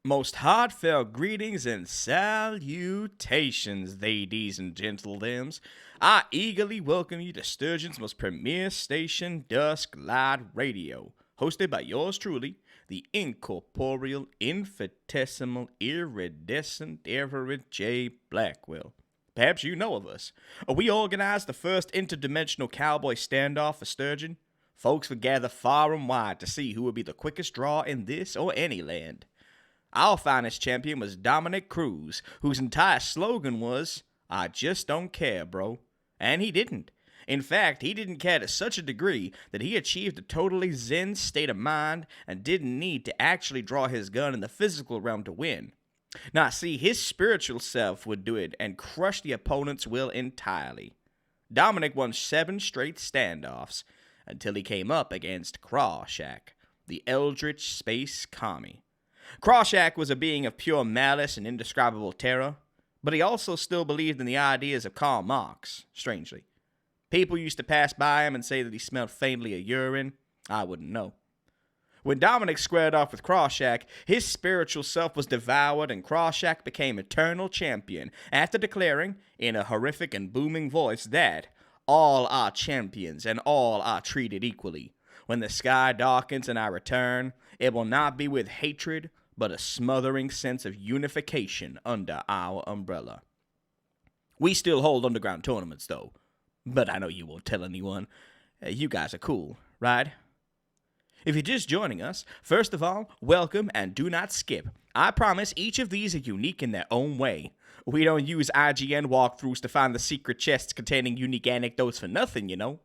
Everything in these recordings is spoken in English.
Most heartfelt greetings and salutations, theydies and gentlethems. I eagerly welcome you to Sturgeons' most premier station, DuskLight Radio, hosted by yours truly, the incorporeal, infinitesimal, iridescent Everett J. Blackwell. Perhaps you know of us. We organized the first interdimensional cowboy standoff for Sturgeon. Folks would gather far and wide to see who would be the quickest draw in this or any land. Our finest champion was Dominic Cruz, whose entire slogan was, "I just don't care, bro." And he didn't. In fact, he didn't care to such a degree that he achieved a totally zen state of mind and didn't need to actually draw his gun in the physical realm to win. Now, see, his spiritual self would do it and crush the opponent's will entirely. Dominic won 7 straight standoffs until he came up against Crawshak, the eldritch space commie. Crawshak was a being of pure malice and indescribable terror, but he also still believed in the ideas of Karl Marx, strangely. People used to pass by him and say that he smelled faintly of urine. I wouldn't know. When Dominic squared off with Crawshak, his spiritual self was devoured and Crawshak became eternal champion after declaring, in a horrific and booming voice, that all are champions and all are treated equally. When the sky darkens and I return, it will not be with hatred, but a smothering sense of unification under our umbrella. We still hold underground tournaments, though. But I know you won't tell anyone. You guys are cool, right? If you're just joining us, first of all, welcome and do not skip. I promise each of these are unique in their own way. We don't use IGN walkthroughs to find the secret chests containing unique anecdotes for nothing, you know.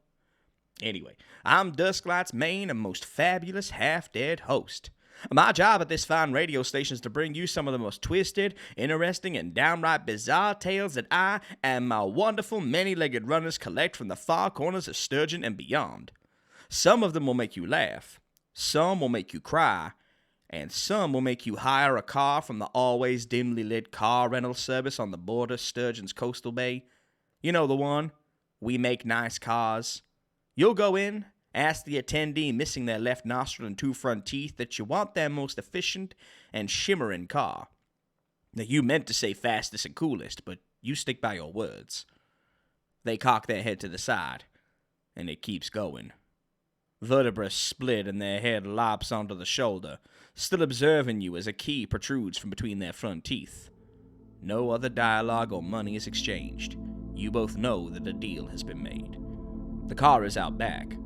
Anyway, I'm DuskLight's main and most fabulous half-dead host. My job at this fine radio station is to bring you some of the most twisted, interesting, and downright bizarre tales that I and my wonderful many-legged runners collect from the far corners of Sturgeon and beyond. Some of them will make you laugh, some will make you cry, and some will make you hire a car from the always dimly lit car rental service on the border Sturgeon's coastal bay. You know the one. We make nice cars. You'll go in, ask the attendee missing their left nostril and 2 front teeth that you want their most efficient and shimmering car. Now, you meant to say fastest and coolest, but you stick by your words. They cock their head to the side, and it keeps going. Vertebrae split and their head lops onto the shoulder, still observing you as a key protrudes from between their front teeth. No other dialogue or money is exchanged. You both know that a deal has been made. The car is out back,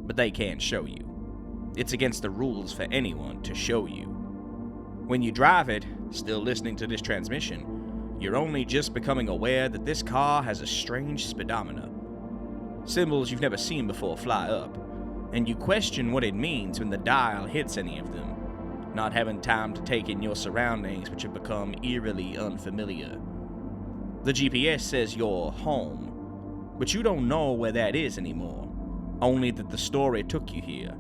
but they can't show you. It's against the rules for anyone to show you. When you drive it, still listening to this transmission, you're only just becoming aware that this car has a strange speedometer. Symbols you've never seen before fly up, and you question what it means when the dial hits any of them, not having time to take in your surroundings, which have become eerily unfamiliar. The GPS says you're home, but you don't know where that is anymore. Only that the story took you here.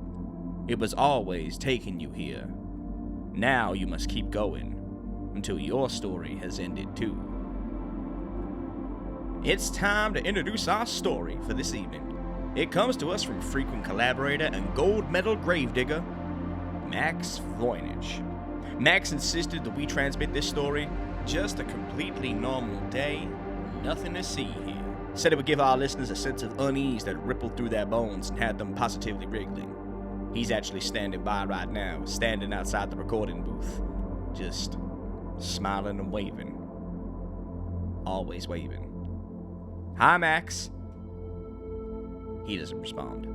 It was always taking you here. Now you must keep going until your story has ended too. It's time to introduce our story for this evening. It comes to us from frequent collaborator and gold medal gravedigger, Max Voynich. Max insisted that we transmit this story just a completely normal day, nothing to see here. Said it would give our listeners a sense of unease that rippled through their bones and had them positively wriggling. He's actually standing by right now, standing outside the recording booth, just smiling and waving. Always waving. Hi, Max. He doesn't respond.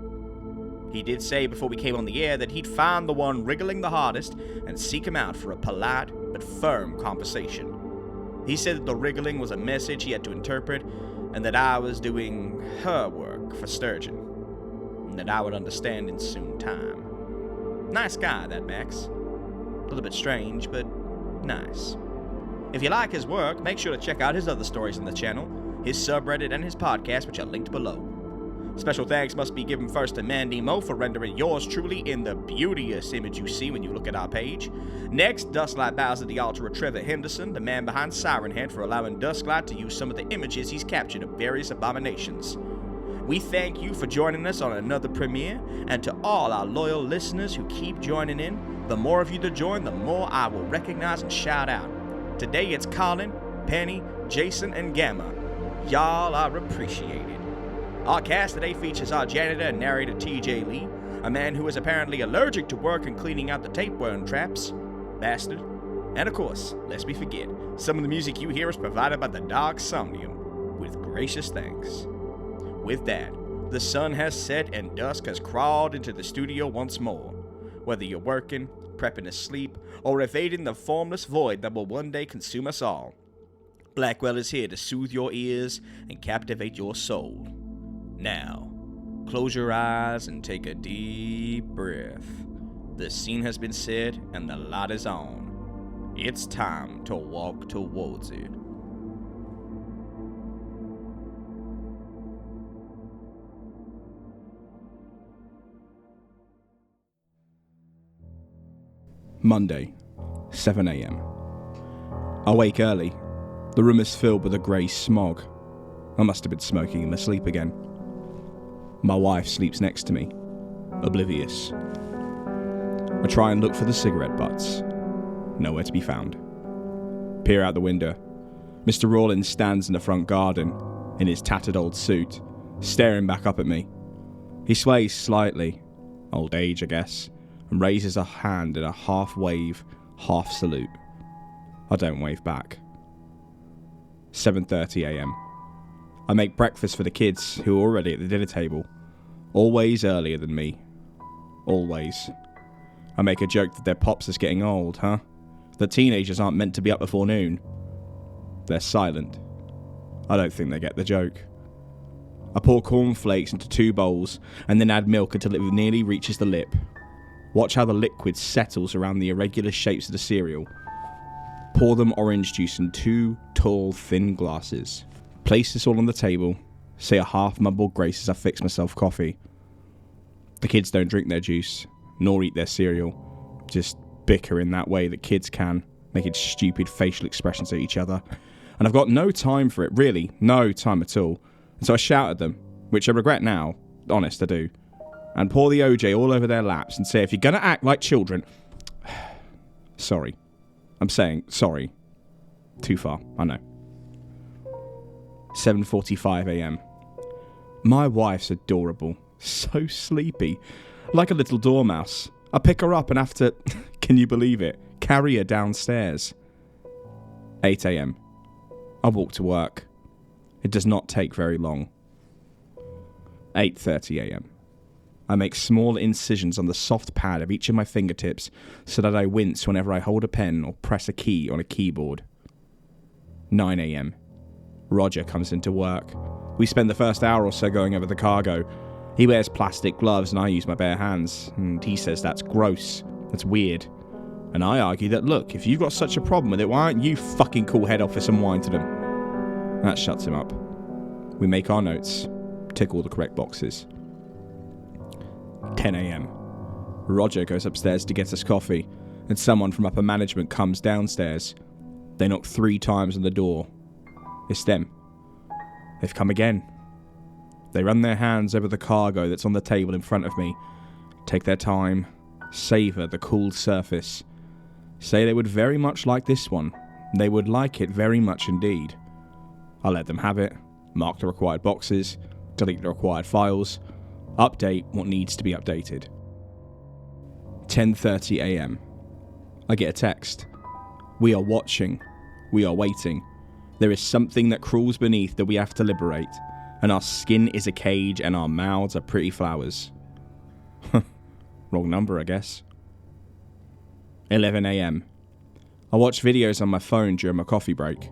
He did say before we came on the air that he'd find the one wriggling the hardest and seek him out for a polite but firm conversation. He said that the wriggling was a message he had to interpret, and that I was doing her work for Sturgeon, and that I would understand in soon time. Nice guy, that Max. A little bit strange, but nice. If you like his work, make sure to check out his other stories on the channel, his subreddit, and his podcast, which are linked below. Special thanks must be given first to Mandy Mo for rendering yours truly in the beauteous image you see when you look at our page. Next, DuskLight bows at the altar of Trevor Henderson, the man behind Siren Head, for allowing DuskLight to use some of the images he's captured of various abominations. We thank you for joining us on another premiere, and to all our loyal listeners who keep joining in, the more of you that join, the more I will recognize and shout out. Today it's Colin, Penny, Jason, and Gamma. Y'all are appreciated. Our cast today features our janitor and narrator TJ Lee, a man who is apparently allergic to work and cleaning out the tapeworm traps. Bastard. And of course, lest we forget, some of the music you hear is provided by the Dark Somnium, with gracious thanks. With that, the sun has set and dusk has crawled into the studio once more. Whether you're working, prepping to sleep, or evading the formless void that will one day consume us all, Blackwell is here to soothe your ears and captivate your soul. Now, close your eyes and take a deep breath. The scene has been set and the light is on. It's time to walk towards it. Monday, 7 a.m. I wake early. The room is filled with a grey smog. I must have been smoking in my sleep again. My wife sleeps next to me, oblivious. I try and look for the cigarette butts. Nowhere to be found. Peer out the window. Mr. Rawlins stands in the front garden, in his tattered old suit, staring back up at me. He sways slightly, old age I guess, and raises a hand in a half wave, half salute. I don't wave back. 7:30 a.m. I make breakfast for the kids, who are already at the dinner table. Always earlier than me. Always. I make a joke that their pops is getting old, huh? The teenagers aren't meant to be up before noon. They're silent. I don't think they get the joke. I pour cornflakes into 2 bowls, and then add milk until it nearly reaches the lip. Watch how the liquid settles around the irregular shapes of the cereal. Pour them orange juice in 2 tall, thin glasses. Place this all on the table. Say a half-mumbled grace as I fix myself coffee. The kids don't drink their juice, nor eat their cereal. Just bicker in that way that kids can, making stupid facial expressions at each other. And I've got no time for it, really, no time at all. And so I shout at them, which I regret now, honest I do, and pour the OJ all over their laps and say, if you're gonna act like children... Sorry. I'm saying sorry. Too far, I know. 7:45 a.m. My wife's adorable. So sleepy. Like a little dormouse. I pick her up and have to, can you believe it, carry her downstairs. 8 a.m. I walk to work. It does not take very long. 8:30 a.m. I make small incisions on the soft pad of each of my fingertips so that I wince whenever I hold a pen or press a key on a keyboard. 9 a.m. Roger comes into work. We spend the first hour or so going over the cargo. He wears plastic gloves and I use my bare hands, and he says that's gross, that's weird. And I argue that, look, if you've got such a problem with it, why aren't you fucking call head office and whine to them? That shuts him up. We make our notes, tick all the correct boxes. 10 a.m. Roger goes upstairs to get us coffee, and someone from upper management comes downstairs. They knock 3 times on the door. It's them. They've come again. They run their hands over the cargo that's on the table in front of me, take their time, savour the cool surface, say they would very much like this one. They would like it very much indeed. I let them have it, mark the required boxes, delete the required files, update what needs to be updated. 10:30 a.m. I get a text. We are watching. We are waiting. There is something that crawls beneath that we have to liberate, and our skin is a cage and our mouths are pretty flowers. Wrong number, I guess. 11 a.m. I watch videos on my phone during my coffee break.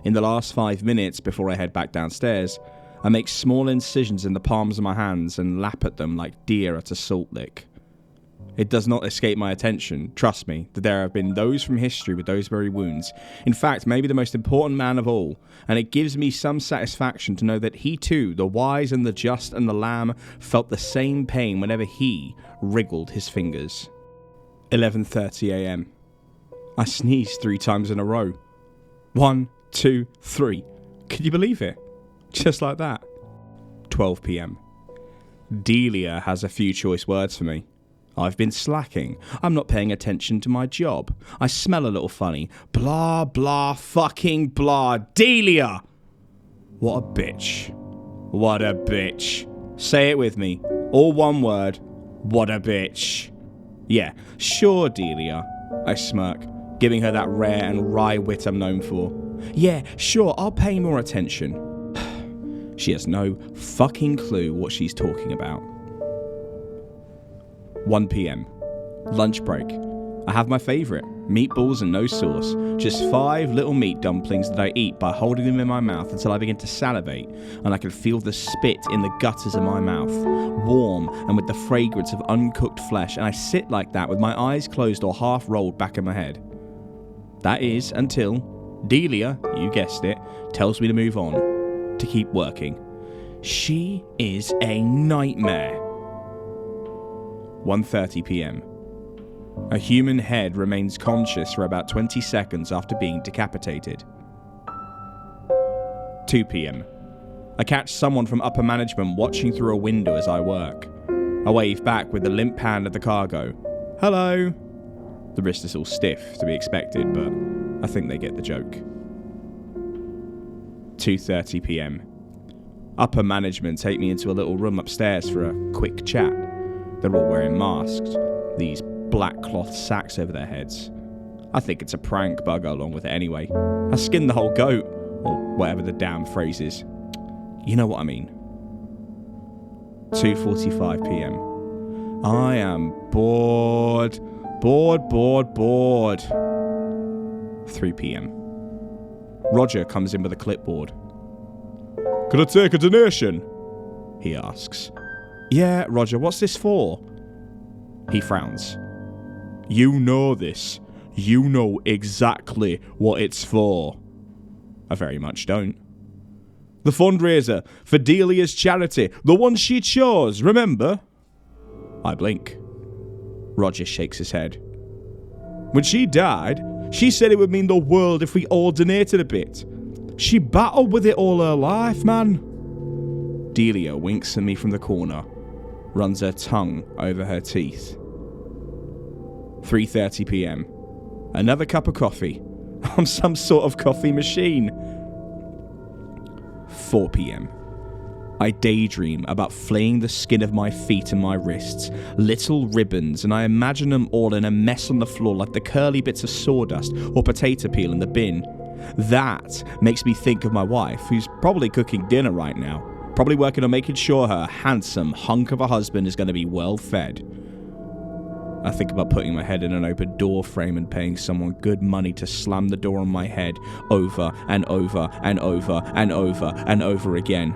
In the last 5 minutes before I head back downstairs, I make small incisions in the palms of my hands and lap at them like deer at a salt lick. It does not escape my attention, trust me, that there have been those from history with those very wounds. In fact, maybe the most important man of all, and it gives me some satisfaction to know that he too, the wise and the just and the lamb, felt the same pain whenever he wriggled his fingers. 11:30 a.m. I sneezed 3 times in a row. 1, 2, 3. Can you believe it? Just like that. 12 p.m. Delia has a few choice words for me. I've been slacking. I'm not paying attention to my job. I smell a little funny. Blah, blah, fucking blah. Delia! What a bitch. What a bitch. Say it with me. All one word. What a bitch. Yeah, sure, Delia. I smirk, giving her that rare and wry wit I'm known for. Yeah, sure, I'll pay more attention. She has no fucking clue what she's talking about. 1 p.m. Lunch break. I have my favourite, meatballs and no sauce. Just 5 little meat dumplings that I eat by holding them in my mouth until I begin to salivate, and I can feel the spit in the gutters of my mouth, warm and with the fragrance of uncooked flesh, and I sit like that with my eyes closed or half rolled back in my head. That is until Delia, you guessed it, tells me to move on, to keep working. She is a nightmare. 1:30 p.m. A human head remains conscious for about 20 seconds after being decapitated. 2 p.m. I catch someone from upper management watching through a window as I work. I wave back with the limp hand at the cargo. Hello. The wrist is all stiff, to be expected, but I think they get the joke. 2:30 p.m. Upper management take me into a little room upstairs for a quick chat. They're all wearing masks, these black cloth sacks over their heads. I think it's a prank, but I'll go along with it anyway. I skinned the whole goat, or whatever the damn phrase is. You know what I mean. 2:45 p.m. I am bored. Bored. 3 p.m. Roger comes in with a clipboard. Could I take a donation? He asks. Yeah, Roger, what's this for? He frowns. You know this. You know exactly what it's for. I very much don't. The fundraiser for Delia's charity, the one she chose, remember? I blink. Roger shakes his head. When she died, she said it would mean the world if we all donated a bit. She battled with it all her life, man. Delia winks at me from the corner, runs her tongue over her teeth. 3:30 p.m. Another cup of coffee. I'm some sort of coffee machine. 4 p.m. I daydream about flaying the skin of my feet and my wrists, little ribbons, and I imagine them all in a mess on the floor like the curly bits of sawdust or potato peel in the bin. That makes me think of my wife, who's probably cooking dinner right now, probably working on making sure her handsome hunk of a husband is going to be well fed. I think about putting my head in an open door frame and paying someone good money to slam the door on my head over and over and over and over and over again.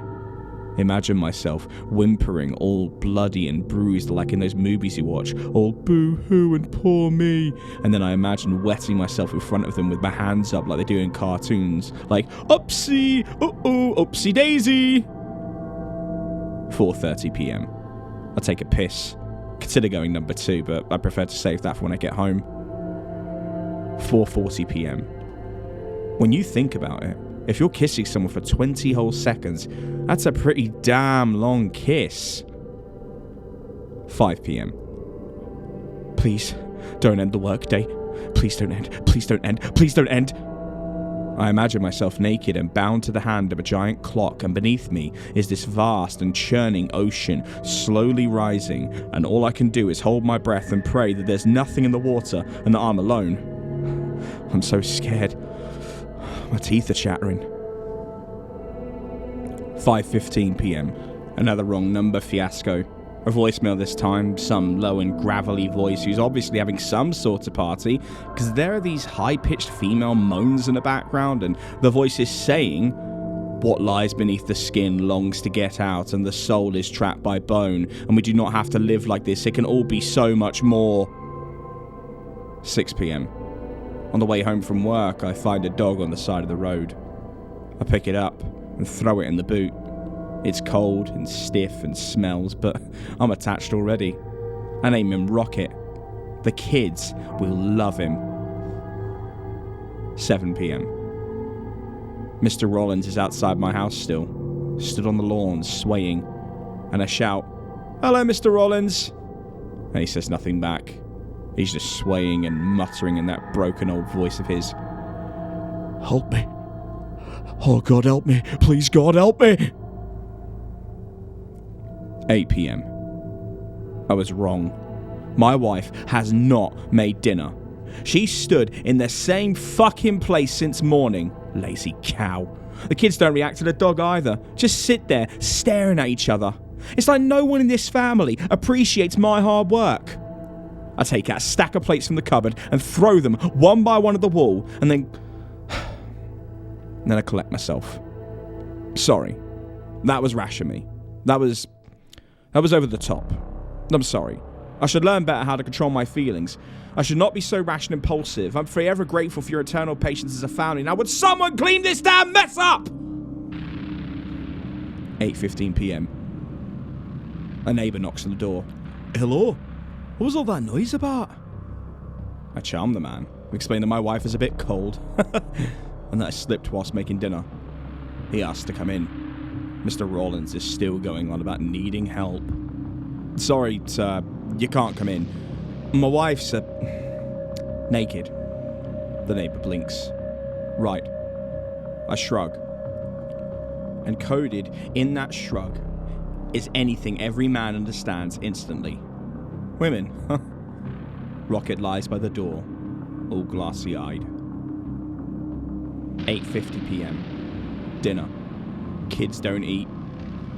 Imagine myself whimpering all bloody and bruised like in those movies you watch, all boo-hoo and poor me, and then I imagine wetting myself in front of them with my hands up like they do in cartoons, like, oopsie, uh-oh, oopsie daisy. 4:30 p.m. I take a piss. Consider going number 2, but I prefer to save that for when I get home. 4:40 p.m. When you think about it, if you're kissing someone for 20 whole seconds, that's a pretty damn long kiss. 5 p.m. Please, don't end the workday. Please don't end. Please don't end. Please don't end. I imagine myself naked and bound to the hand of a giant clock, and beneath me is this vast and churning ocean, slowly rising, and all I can do is hold my breath and pray that there's nothing in the water and that I'm alone. I'm so scared. My teeth are chattering. 5:15 p.m. Another wrong number fiasco. A voicemail this time, some low and gravelly voice who's obviously having some sort of party, because there are these high-pitched female moans in the background, and the voice is saying, what lies beneath the skin longs to get out, and the soul is trapped by bone, and we do not have to live like this, it can all be so much more. 6 p.m. On the way home from work, I find a dog on the side of the road. I pick it up and throw it in the boot. It's cold and stiff and smells, but I'm attached already. I name him Rocket. The kids will love him. 7 p.m. Mr. Rollins is outside my house still, stood on the lawn, swaying. and I shout, "Hello, Mr. Rollins." And he says nothing back. He's just swaying and muttering in that broken old voice of his. "Help me. Oh, God, help me. Please, God, help me." 8 p.m. I was wrong. My wife has not made dinner. She stood in the same fucking place since morning. Lazy cow. The kids don't react to the dog either. Just sit there, staring at each other. It's like no one in this family appreciates my hard work. I take out a stack of plates from the cupboard and throw them one by one at the wall, and then I collect myself. Sorry. That was rash of me. That was over the top. I'm sorry. I should learn better how to control my feelings. I should not be so rash and impulsive. I'm forever grateful for your eternal patience as a family. Now would someone clean this damn mess up? 8:15 p.m. A neighbour knocks on the door. "Hello? What was all that noise about?" I charm the man. Explain that my wife is a bit cold and that I slipped whilst making dinner. He asked to come in. Mr. Rollins is still going on about needing help. "Sorry, sir. You can't come in. My wife's naked." The neighbour blinks. "Right." I shrug. And coded in that shrug is anything every man understands instantly. Women, huh? Rocket lies by the door, all glassy-eyed. 8:50 p.m. Dinner. Kids don't eat.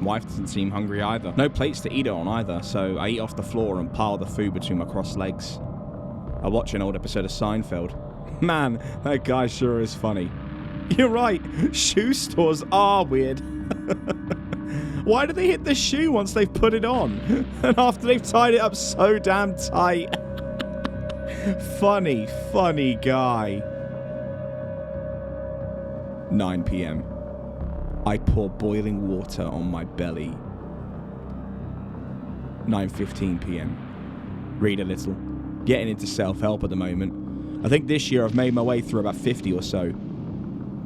Wife doesn't seem hungry either. No plates to eat it on either, so I eat off the floor and pile the food between my crossed legs. I watch an old episode of Seinfeld. Man, that guy sure is funny. You're right, shoe stores are weird. Why do they hit the shoe once they've put it on? And after they've tied it up so damn tight? Funny guy. 9 p.m. I pour boiling water on my belly. 9:15 p.m. Read a little. Getting into self-help at the moment. I think this year I've made my way through about 50 or so.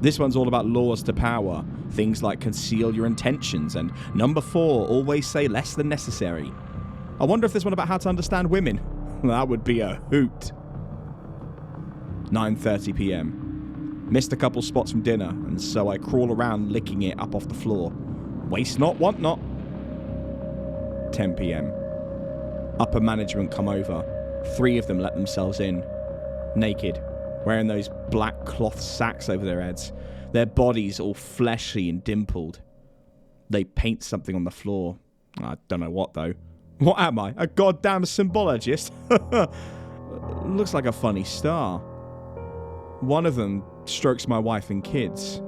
This one's all about laws to power. Things like conceal your intentions and number 4, always say less than necessary. I wonder if this one about how to understand women. That would be a hoot. 9:30 p.m. Missed a couple spots from dinner, and so I crawl around licking it up off the floor. Waste not, want not. 10 p.m. Upper management come over. 3 of them let themselves in. Naked, wearing those black cloth sacks over their heads. Their bodies all fleshy and dimpled. They paint something on the floor. I don't know what, though. What am I? A goddamn symbologist? Looks like a funny star. One of them strokes my wife and kids.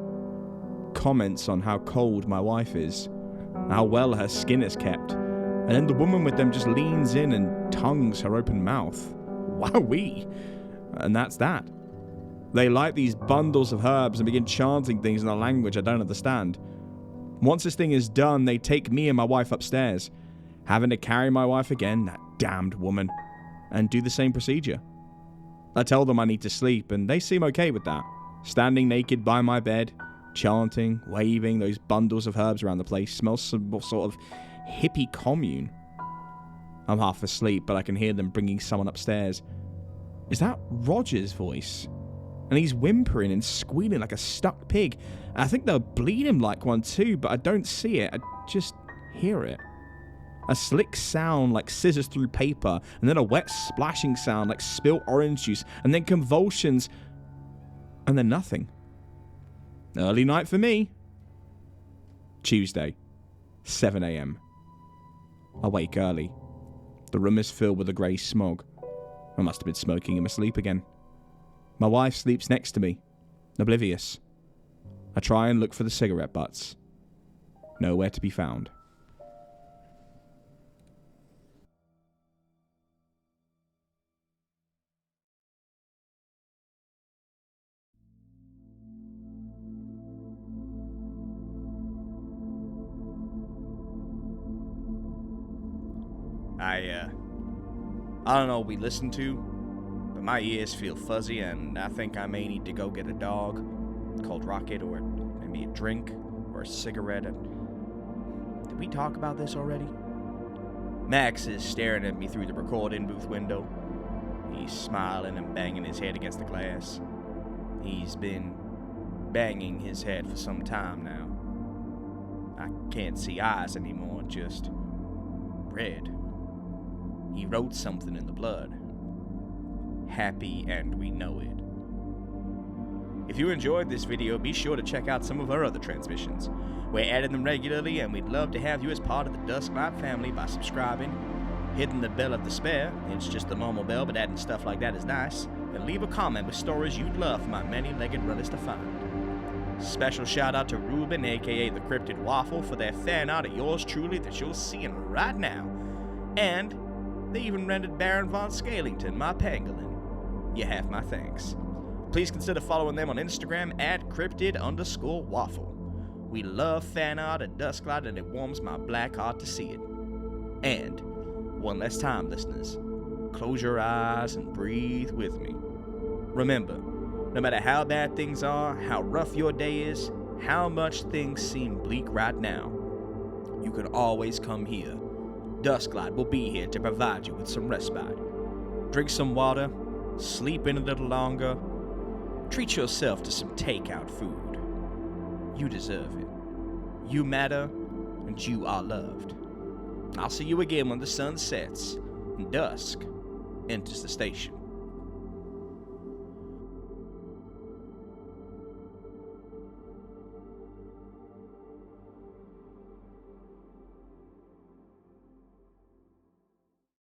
Comments on how cold my wife is. How well her skin is kept. And then the woman with them just leans in and tongues her open mouth. Wowee. And that's that. They light these bundles of herbs and begin chanting things in a language I don't understand. Once this thing is done, they take me and my wife upstairs, having to carry my wife again, that damned woman, and do the same procedure. I tell them I need to sleep, and they seem okay with that. Standing naked by my bed, chanting, waving those bundles of herbs around the place, smells some sort of hippie commune. I'm half asleep, but I can hear them bringing someone upstairs. Is that Roger's voice? And he's whimpering and squealing like a stuck pig. And I think they'll bleed him like one too, but I don't see it. I just hear it. A slick sound like scissors through paper, and then a wet splashing sound like spilt orange juice, and then convulsions, and then nothing. Early night for me. Tuesday, 7 a.m. I wake early. The room is filled with a grey smog. I must have been smoking in my sleep again. My wife sleeps next to me, oblivious. I try and look for the cigarette butts. Nowhere to be found. I don't know what we listen to, but my ears feel fuzzy, and I think I may need to go get a dog called Rocket, or maybe a drink, or a cigarette, and Did we talk about this already? Max is staring at me through the recording booth window. He's smiling and banging his head against the glass. He's been banging his head for some time now. I can't see eyes anymore, just red. He wrote something in the blood. Happy and we know it. If you enjoyed this video, be sure to check out some of our other transmissions. We're adding them regularly, and we'd love to have you as part of the DuskLight family by subscribing, hitting the bell of despair, it's just the normal bell, but adding stuff like that is nice, and leave a comment with stories you'd love for my many-legged brothers to find. Special shout out to Ruben, aka the Cryptid Waffle, for their fan art of yours truly that you're seeing right now. And they even rendered Baron von Scalington, my pangolin. You have my thanks. Please consider following them on Instagram at cryptid_waffle. We love fan art at DuskLight, and it warms my black heart to see it. And one last time, listeners, close your eyes and breathe with me. Remember, no matter how bad things are, how rough your day is, how much things seem bleak right now, you can always come here. DuskLight will be here to provide you with some respite. Drink some water, sleep in a little longer, treat yourself to some takeout food. You deserve it. You matter, and you are loved. I'll see you again when the sun sets and dusk enters the station.